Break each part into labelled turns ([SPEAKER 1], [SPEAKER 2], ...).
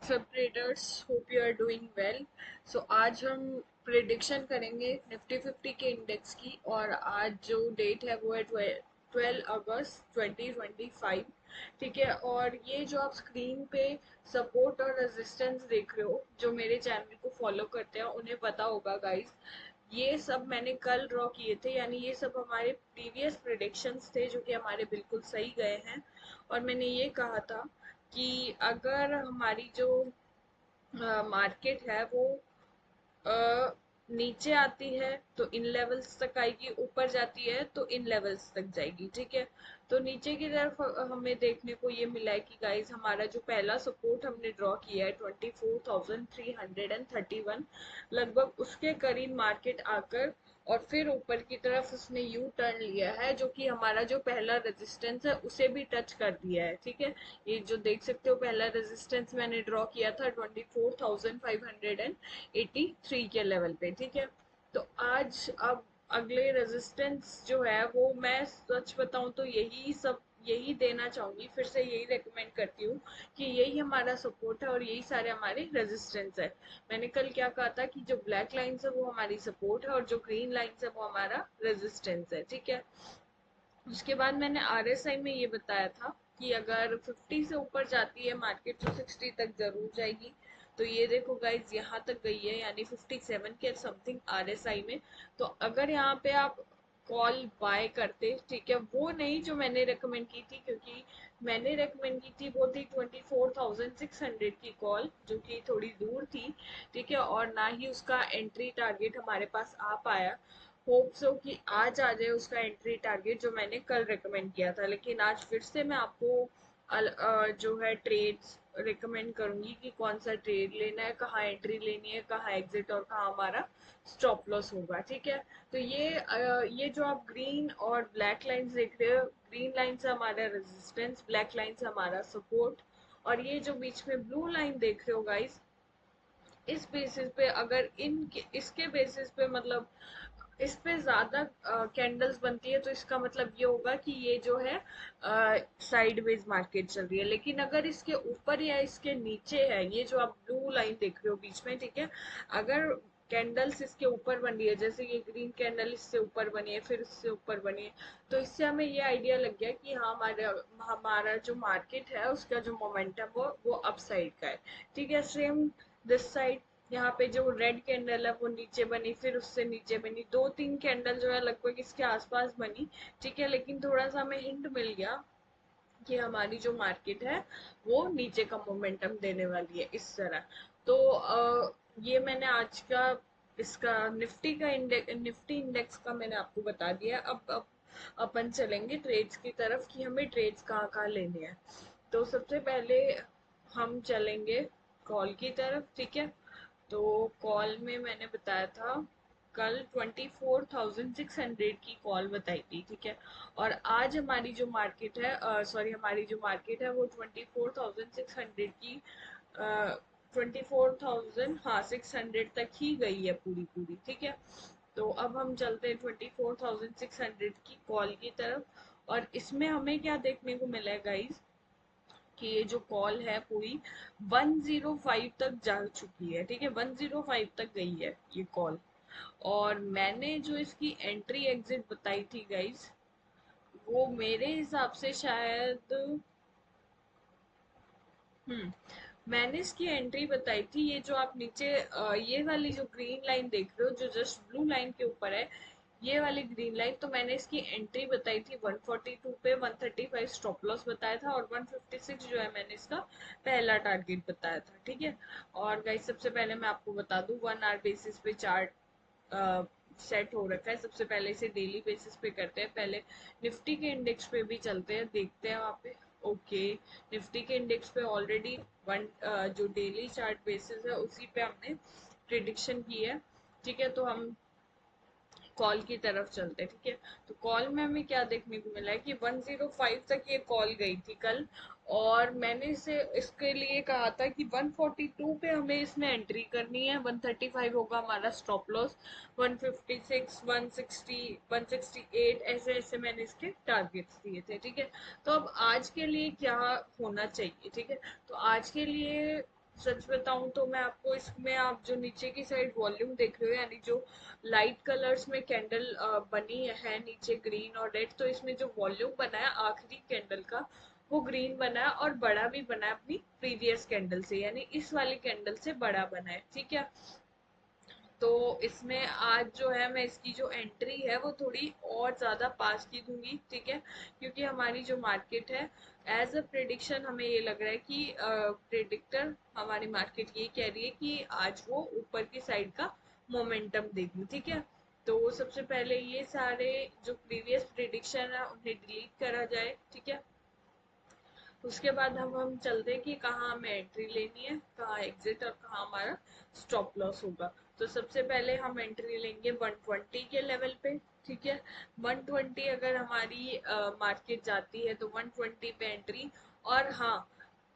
[SPEAKER 1] सब traders hope you are doing well. So आज हम प्रिडिक्शन करेंगे निफ्टी 50 के इंडेक्स की, और आज जो डेट है वो है 12 अगस्त 2025। ठीक है, और ये जो आप स्क्रीन पे सपोर्ट और रेजिस्टेंस देख रहे हो, जो मेरे चैनल को फॉलो करते हैं उन्हें पता होगा गाइस, ये सब मैंने कल ड्रॉ किए थे। यानी ये सब हमारे प्रीवियस प्रिडिक्शंस थे जो कि हमारे बिल्कुल सही गए हैं। और मैंने ये कहा था कि अगर हमारी जो मार्केट है वो अ, नीचे आती है तो इन लेवल्स तक आएगी, ऊपर जाती है तो इन लेवल्स तक जाएगी। ठीक है, तो नीचे की तरफ हमें देखने को ये मिला है कि गाइस हमारा जो पहला सपोर्ट हमने ड्रॉ किया है 24,331, लगभग उसके करीब मार्केट आकर और फिर ऊपर की तरफ उसने यू टर्न लिया है, जो कि हमारा जो पहला रेजिस्टेंस है उसे भी टच कर दिया है। ठीक है, ये जो देख सकते हो पहला रेजिस्टेंस मैंने ड्रॉ किया था 24,583 के लेवल पे। ठीक है, तो आज अब अगले रेजिस्टेंस जो है वो मैं सच बताऊं तो यही देना चाहूंगी, फिर से यही रेकमेंड करती हूँ कि यही हमारा सपोर्ट है और यही सारे हमारे रेजिस्टेंस है। मैंने कल क्या कहा था कि जो ब्लैक लाइन्स है वो हमारी सपोर्ट है और जो ग्रीन लाइन्स है वो हमारा रेजिस्टेंस है। ठीक है, उसके बाद मैंने आरएसआई में ये बताया था कि अगर 50 से ऊपर जाती है मार्केट तो 60 तक जरूर जाएगी। तो ये देखो गाइज यहाँ तक गई है, यानी 57 के समथिंग आरएसआई में। तो अगर यहाँ पे आप कॉल बाय करते, ठीक है, वो नहीं जो मैंने रेकमेंड की थी, क्योंकि मैंने रेकमेंड की थी वो थी 24,600 की कॉल, जो कि थोड़ी दूर थी। ठीक है, और ना ही उसका एंट्री टारगेट हमारे पास आ पाया। होप सो कि आज आ जाए उसका एंट्री टारगेट जो मैंने कल रेकमेंड किया था। लेकिन आज फिर से मैं आपको जो है ट्रेड्स रेकमेंड करूंगी कि कौन सा ट्रेड लेना है, कहाँ एंट्री लेनी है, कहाँ एग्जिट और कहाँ हमारा स्टॉप लॉस होगा। ठीक है, तो ये जो आप ग्रीन और ब्लैक लाइंस देख रहे हो, ग्रीन लाइन से हमारा रेजिस्टेंस, ब्लैक लाइन से हमारा सपोर्ट, और ये जो बीच में ब्लू लाइन देख रहे हो गाइस, इस बेसिस पे अगर इसके बेसिस पे मतलब इस पे ज्यादा कैंडल्स बनती है तो इसका मतलब ये होगा कि ये जो है साइडवेज मार्केट चल रही है। लेकिन अगर इसके ऊपर या इसके नीचे है, ये जो आप ब्लू लाइन देख रहे हो बीच में, ठीक है, अगर कैंडल्स इसके ऊपर बन रही है, जैसे ये ग्रीन कैंडल इससे ऊपर बनी है, फिर इससे ऊपर बनी है, तो इससे हमें ये आइडिया लग गया कि हाँ हमारा हमारा जो मार्केट है उसका जो मोमेंटम वो अप साइड का है। ठीक है, सेम दिस साइड, यहाँ पे जो रेड कैंडल है वो नीचे बनी, फिर उससे नीचे बनी, दो तीन कैंडल जो है लगभग इसके आसपास बनी। ठीक है, लेकिन थोड़ा सा हमें हिंट मिल गया कि हमारी जो मार्केट है वो नीचे का मोमेंटम देने वाली है इस तरह। तो ये मैंने आज का इसका निफ्टी इंडेक्स का मैंने आपको बता दिया। अब अपन चलेंगे ट्रेड्स की तरफ कि हमें ट्रेड्स कहाँ कहाँ लेने हैं। तो सबसे पहले हम चलेंगे कॉल की तरफ। ठीक है, तो कॉल में मैंने बताया था कल 24,600 की कॉल बताई थी। ठीक है, और आज हमारी जो मार्केट है, सॉरी, हमारी जो मार्केट है वो 24,600 की 24,000, हाँ, 600 तक ही गई है पूरी पूरी। ठीक है, तो अब हम चलते हैं 24,600 की कॉल की तरफ, और इसमें हमें क्या देखने को मिला है गाइस कि ये जो कॉल है पूरी 105 तक जा चुकी है। ठीक है, 105 तक गई है ये कॉल। और मैंने जो इसकी एंट्री एग्जिट बताई थी गाइस, वो मेरे हिसाब से शायद हम्म मैंने इसकी एंट्री बताई थी, ये जो आप नीचे ये वाली जो ग्रीन लाइन देख रहे हो जो जस्ट ब्लू लाइन के ऊपर है, ये वाली ग्रीन लाइन, तो मैंने इसकी एंट्री बताई थी 142 पे, 135 स्टॉप लॉस बताया था, और 156 जो है मैंने इसका पहला टारगेट बताया था। ठीक है, और गाइस सबसे पहले मैं आपको बता दूं 1 आवर बेसिस पे चार्ट सेट हो रखा है। सबसे पहले इसे डेली बेसिस पे करते हैं, पहले निफ्टी के इंडेक्स पे भी चलते हैं, देखते हैं वहाँ पे। ओके, निफ्टी के इंडेक्स पे ऑलरेडी वन जो डेली चार्ट बेसिस है उसी पे हमने प्रिडिक्शन की है। ठीक है, तो हम कॉल की तरफ चलते हैं। ठीक है, तो कॉल में हमें क्या देखने को मिला है कि 105 तक ये कॉल गई थी कल, और मैंने इसे इसके लिए कहा था कि 142 पे हमें इसमें एंट्री करनी है, 135 होगा हमारा स्टॉप लॉस, 156, 160, 168, ऐसे ऐसे मैंने इसके टारगेट्स दिए थे। ठीक है, तो अब आज के लिए क्या होना चाहिए। ठीक है, तो आज के लिए सच बताऊं तो मैं आपको इसमें, आप जो नीचे की साइड वॉल्यूम देख रहे हो, यानी जो लाइट कलर्स में कैंडल बनी है नीचे ग्रीन और रेड, तो इसमें जो वॉल्यूम बना है आखिरी कैंडल का वो ग्रीन बना है और बड़ा भी बना है अपनी प्रीवियस कैंडल से, यानी इस वाली कैंडल से बड़ा बना है, ठीक है। तो इसमें आज जो है मैं इसकी जो एंट्री है वो थोड़ी और ज़्यादा पास की दूंगी, ठीक है, क्योंकि हमारी जो मार्केट है एज अ प्रिडिक्शन हमें ये लग रहा है कि प्रिडिक्टर हमारी मार्केट ये कह रही है कि आज वो ऊपर की साइड का मोमेंटम देगी, ठीक है। तो सबसे पहले ये सारे जो प्रीवियस प्रिडिक्शन है उन्हें डिलीट करा जाए, ठीक है। उसके बाद हम चलते हैं कि कहाँ हमें एंट्री लेनी है, कहाँ एग्जिट और कहाँ हमारा स्टॉप लॉस होगा। तो सबसे पहले हम एंट्री लेंगे 120 के लेवल पे, ठीक है। 120 अगर हमारी मार्केट जाती है तो 120 पे एंट्री। और हाँ,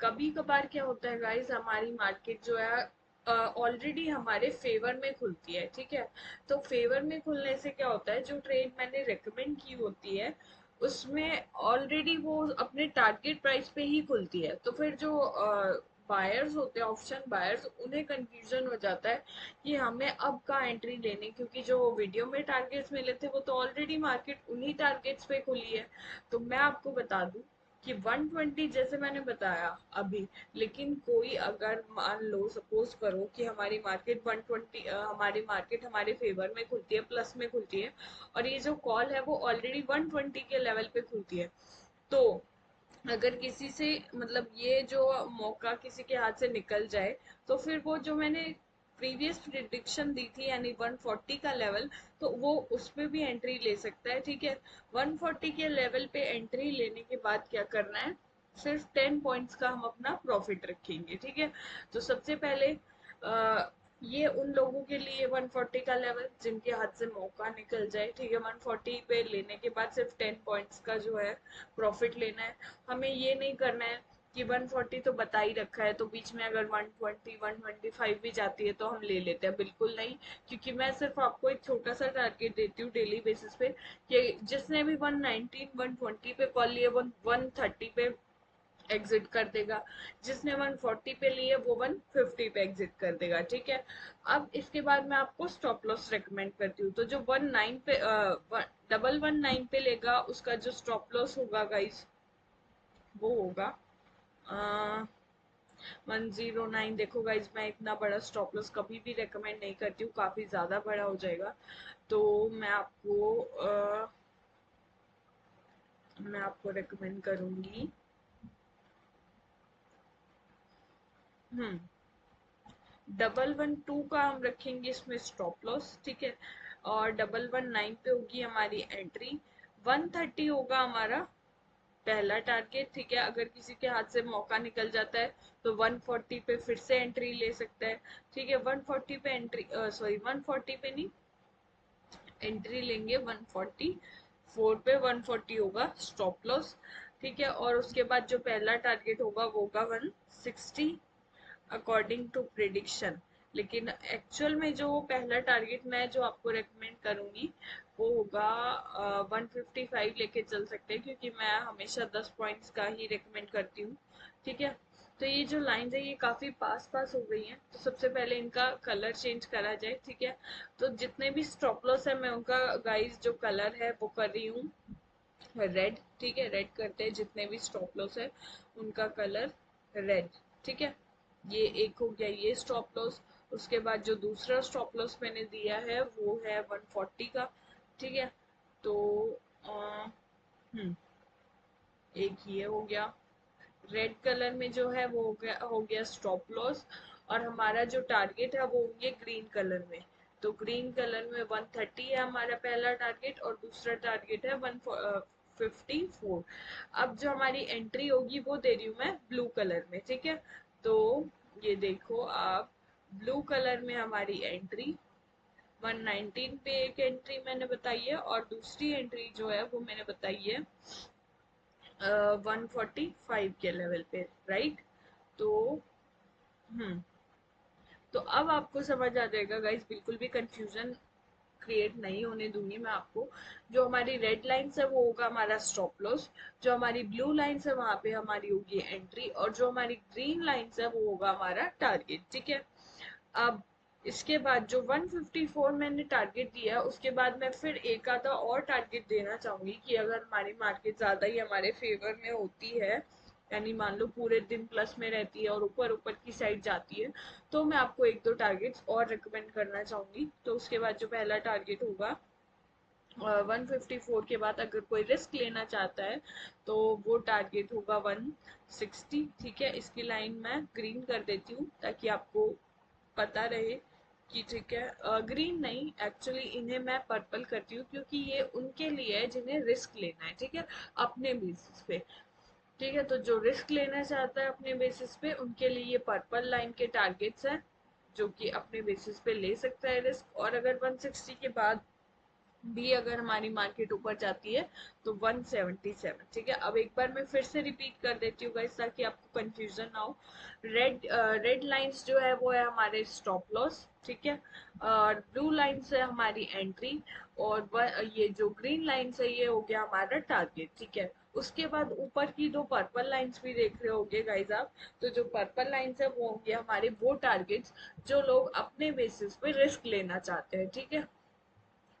[SPEAKER 1] कभी कभार क्या होता है गाइस, हमारी मार्केट जो है ऑलरेडी हमारे फेवर में खुलती है, ठीक है। तो फेवर में खुलने से क्या होता है, जो ट्रेड मैंने रेकमेंड की होती है उसमें ऑलरेडी वो अपने टारगेट प्राइस पे ही खुलती है, तो फिर जो बायर्स होते हैं, ऑप्शन बायर्स, उन्हें कंफ्यूजन हो जाता है कि हमें अब कहाँ एंट्री लेनी, क्योंकि जो वीडियो में टारगेट्स मिले थे वो तो ऑलरेडी मार्केट उन्हीं टारगेट्स पे खुली है। तो मैं आपको बता दूं कि 120 जैसे मैंने बताया अभी, लेकिन कोई अगर मान लो सपोज करो कि हमारी मार्केट 120, हमारी मार्केट हमारे फेवर में खुलती है, प्लस में खुलती है, और ये जो कॉल है वो ऑलरेडी 120 के लेवल पे खुलती है, तो अगर किसी से मतलब ये जो मौका किसी के हाथ से निकल जाए, तो फिर वो जो मैंने प्रीवियस प्रिडिक्शन दी थी यानी 140 का लेवल, तो वो उस पे भी एंट्री ले सकता है, ठीक है। 140 के लेवल पे एंट्री लेने के बाद क्या करना है, सिर्फ 10 पॉइंट्स का हम अपना प्रॉफिट रखेंगे, ठीक है। तो सबसे पहले ये उन लोगों के लिए 140 का लेवल जिनके हाथ से मौका निकल जाए, ठीक है। 140 पे लेने के बाद सिर्फ 10 पॉइंट्स का जो है प्रॉफिट लेना है। हमें ये नहीं करना है कि 140 तो बता ही रखा है, तो बीच में अगर 120 125 भी जाती है तो हम ले लेते हैं, बिल्कुल नहीं। क्योंकि मैं सिर्फ आपको एक छोटा सा टारगेट देती हूँ डेली बेसिस पे, कि जिसने भी 119 120 पे कॉल लिए वो 130 पे एग्जिट कर देगा, जिसने 140 पे लिए वो 150 पे एग्जिट कर देगा, ठीक है। अब इसके बाद मैं आपको स्टॉप लॉस रेकमेंड करती हूँ। तो जो 19 पे 119 पे लेगा उसका जो स्टॉप लॉस होगा गाइस वो होगा 109। देखो गाइज, मैं इतना बड़ा स्टॉप लॉस कभी भी रेकमेंड नहीं करती हूँ, काफी ज्यादा बड़ा हो जाएगा। तो मैं आपको रेकमेंड करूंगी, हम्म 112 का हम रखेंगे इसमें स्टॉप लॉस, ठीक है। और 119 पे होगी हमारी एंट्री। 130 होगा हमारा पहला टारगेट, ठीक है। अगर किसी के हाथ से मौका निकल जाता है तो 140 पे फिर से एंट्री ले सकता है, ठीक है। 140 पे एंट्री, सॉरी 140 पे नहीं, एंट्री लेंगे 144 पे, 140 होगा स्टॉप लॉस, ठीक है। और उसके बाद जो पहला टारगेट होगा वो होगा 160 अकॉर्डिंग टू प्रिडिक्शन। लेकिन एक्चुअल में जो पहला टारगेट मैं जो आपको रेकमेंड करूंगी वो होगा 155 लेके चल सकते हैं, क्योंकि मैं हमेशा 10 पॉइंट्स का ही रेकमेंड करती हूँ, ठीक है। तो ये जो लाइंस है ये काफी पास पास हो गई हैं, तो सबसे पहले इनका कलर चेंज करा जाए, ठीक है। तो जितने भी स्टॉप लॉस है मैं उनका गाइस जो कलर है वो कर रही हूँ रेड, ठीक है। रेड करते हैं, जितने भी स्टॉप लॉस है उनका कलर रेड, ठीक है। ये एक हो गया ये स्टॉप लॉस। उसके बाद जो दूसरा स्टॉप लॉस मैंने दिया है वो है 140 का, ठीक है। तो अ, एक ये हो गया, रेड कलर में जो है वो हो गया स्टॉप लॉस। और हमारा जो टारगेट है वो होंगे ग्रीन कलर में। तो ग्रीन कलर में 130 है हमारा पहला टारगेट और दूसरा टारगेट है 154। अब जो हमारी एंट्री होगी वो दे रही हूँ मैं ब्लू कलर में, ठीक है। तो ये देखो आप, ब्लू कलर में हमारी एंट्री 119 पे एक एंट्री मैंने बताई है, और दूसरी एंट्री जो है वो मैंने बताई है 145 के लेवल पे, राइट। तो हम्म तो अब आपको समझ आ जाएगा गाइस, बिल्कुल भी कंफ्यूजन क्रिएट नहीं होने दूंगी मैं आपको। जो हमारी रेड लाइन्स है वो होगा हमारा स्टॉप लॉस, जो हमारी ब्लू लाइन्स है वहां पे हमारी होगी एंट्री, और जो हमारी ग्रीन लाइन्स है वो होगा हमारा टारगेट। ठीक है, अब इसके बाद जो 154 मैंने टारगेट दिया है, उसके बाद मैं फिर एक आधा और टारगेट देना चाहूंगी कि अगर हमारी मार्केट ज्यादा ही हमारे फेवर में होती है, यानी मान लो पूरे दिन प्लस में रहती है और ऊपर ऊपर की साइड जाती है, तो मैं आपको एक दो टारगेट्स और रिकमेंड करना चाहूंगी। तो उसके बाद जो पहला टारगेट होगा 154 के बाद अगर कोई रिस्क लेना चाहता है तो वो टारगेट होगा 160। ठीक है, इसकी लाइन मैं ग्रीन कर देती हूँ ताकि आपको पता रहे कि ठीक है, ग्रीन नहीं, एक्चुअली इन्हें मैं पर्पल करती हूँ क्योंकि ये उनके लिए है जिन्हें रिस्क लेना है। ठीक है, अपने बेसिस पे। ठीक है, तो जो रिस्क लेना चाहता है अपने बेसिस पे उनके लिए ये पर्पल लाइन के टारगेट्स हैं, जो कि अपने बेसिस पे ले सकता है रिस्क। और अगर 160 के बाद भी अगर हमारी मार्केट ऊपर जाती है तो 177। ठीक है, अब एक बार मैं फिर से रिपीट कर देती हूँ गाइस ताकि आपको कंफ्यूजन ना हो। रेड लाइंस जो है वो है हमारे स्टॉप लॉस। ठीक है, और ब्लू लाइंस है हमारी एंट्री, और ये जो ग्रीन लाइंस है ये हो गया हमारा टारगेट। ठीक है, उसके बाद ऊपर की दो पर्पल लाइंस भी देख रहे होंगे गाइस आप। तो जो पर्पल लाइंस है वो होंगे हमारे वो टारगेट्स जो लोग अपने बेसिस पे रिस्क लेना चाहते हैं। ठीक है,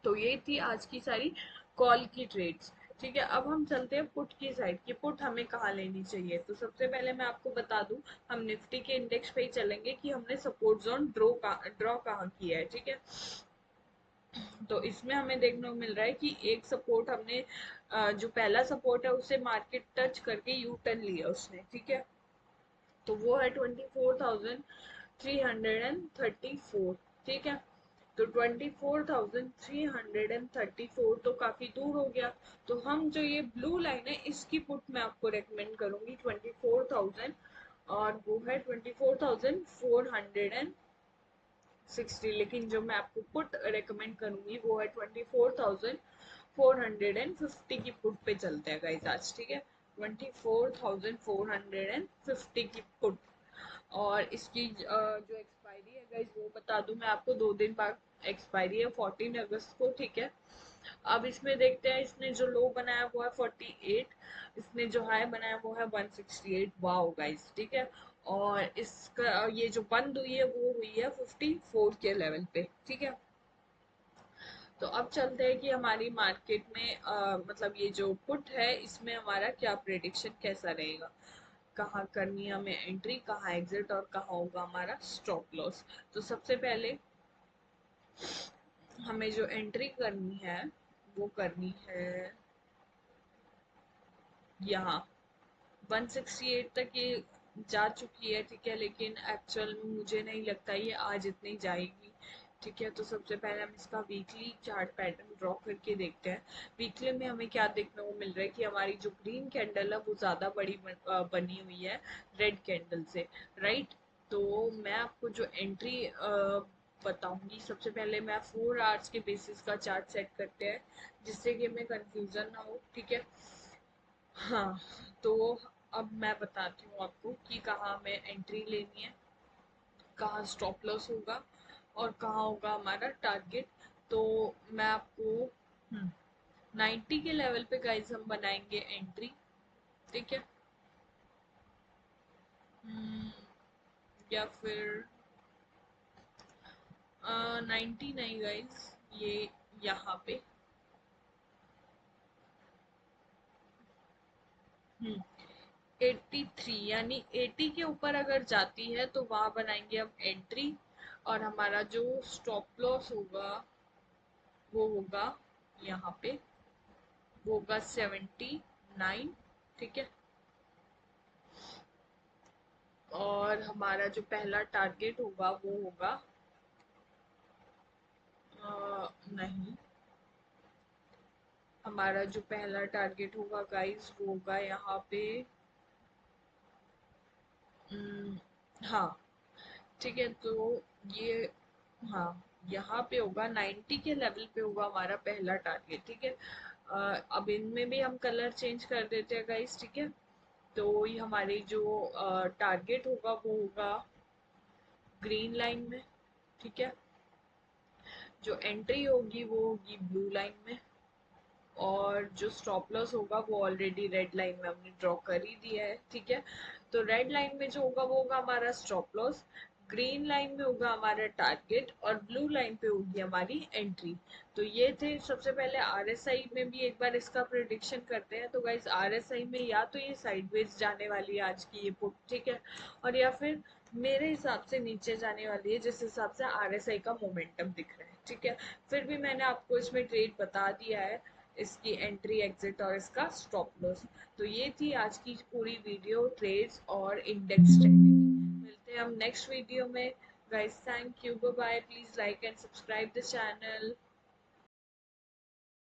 [SPEAKER 1] तो ये थी आज की सारी कॉल की ट्रेड्स। ठीक है, अब हम चलते हैं पुट की साइड की। पुट हमें कहाँ लेनी चाहिए, तो सबसे पहले मैं आपको बता दूं, हम निफ्टी के इंडेक्स पे ही चलेंगे कि हमने सपोर्ट जोन ड्रॉ कहाँ किया है। ठीक है, तो इसमें हमें देखने को मिल रहा है कि एक सपोर्ट हमने जो पहला सपोर्ट है उसे मार्केट टच करके यू टर्न लिया उसने। ठीक है, तो वो है 24,334। ठीक है, तो 24,334 तो काफी दूर हो गया। तो हम जो ये ब्लू लाइन है इसकी पुट मैं आपको रेकमेंड करूंगी 24,000, और वो है 24,460। लेकिन जो मैं आपको पुट रेकमेंड करूंगी वो है 24,450 की पुट पे चलते हैं गाइस आज। ठीक है, 24,450 की पुट। और इसकी जो एक्सपायरी है गाइस वो बता दूं मैं आपको, 2 दिन बाद एक्सपायरी है 14 अगस्त को। ठीक है, अब इसमें देखते हैं, इसने जो लो बनाया वो है 48, इसने जो हाई बनाया वो है 168। वाओ गाइस, ठीक है, और इसका ये जो बंद हुई है वो हुई है 54 के लेवल पे। ठीक है, तो अब चलते हैं कि हमारी मार्केट में मतलब ये जो पुट है इसमें हमारा क्या प्रेडिक्शन कैसा रहेगा, कहाँ करनी है हमें एंट्री, कहाँ एग्जिट, और कहाँ होगा हमारा स्टॉप लॉस। तो सबसे पहले हमें जो एंट्री करनी है वो करनी है यहाँ 168 तक ये जा चुकी है। ठीक है, लेकिन एक्चुअल में मुझे नहीं लगता ये आज इतनी जाएगी। ठीक है, तो सबसे पहले हम इसका वीकली चार्ट पैटर्न ड्रॉ करके देखते हैं। वीकली में हमें क्या देखने को मिल रहा है कि हमारी जो ग्रीन कैंडल है वो ज्यादा बड़ी बनी हुई है रेड कैंडल से, राइट। तो मैं आपको जो एंट्री बताऊंगी, सबसे पहले मैं 4 आवर्स के बेसिस का चार्ट सेट करते हैं जिससे कि हमें कंफ्यूजन ना हो। ठीक है, हाँ, तो अब मैं बताती हूँ आपको कि कहाँ हमें एंट्री लेनी है, कहाँ स्टॉप लॉस होगा, और कहाँ होगा हमारा टारगेट। तो मैं आपको 90 के लेवल पे गाइस हम बनाएंगे एंट्री। ठीक है, हम्म, या फिर 90 नहीं गाइस, ये यहाँ पे 83, यानी 80 के ऊपर अगर जाती है तो वहां बनाएंगे हम एंट्री, और हमारा जो स्टॉप लॉस होगा वो होगा यहाँ पे, वो होगा 79। ठीक है, और हमारा जो पहला टारगेट होगा वो होगा नहीं, हमारा जो पहला टारगेट होगा गाइस वो होगा यहाँ पे हाँ, ठीक है, तो ये हाँ, यहाँ पे होगा 90 के लेवल पे होगा हमारा पहला टारगेट। ठीक है, अब इनमें भी हम कलर चेंज कर देते हैं गाइस। ठीक है, तो ये हमारी जो टारगेट होगा वो होगा ग्रीन लाइन में। ठीक है, जो एंट्री होगी वो होगी ब्लू लाइन में, और जो स्टॉप लॉस होगा वो ऑलरेडी रेड लाइन में हमने ड्रॉ कर ही दिया है, ठीक है। तो रेड लाइन में जो होगा वो होगा हमारा स्टॉप लॉस, ग्रीन लाइन में होगा हमारा टारगेट, और ब्लू लाइन पे होगी हमारी एंट्री। तो ये थे सबसे पहले आरएसआई में भी एक बार इसका प्रिडिक्शन करते हैं। तो गाइज आरएसआई में या तो ये साइडवेज जाने वाली है आज की ये पुट, ठीक है, और या फिर मेरे हिसाब से नीचे जाने वाली है जिस हिसाब से आरएसआई का मोमेंटम दिख रहा है, ठीक है। फिर भी मैंने आपको इसमें ट्रेड बता दिया है, इसकी एंट्री एग्जिट और इसका स्टॉप लॉस। तो ये थी आज की पूरी वीडियो, ट्रेड्स और इंडेक्स ट्रेडिंग। मिलते हैं हम नेक्स्ट वीडियो में। Guys thank you, bye bye, please like and subscribe the channel.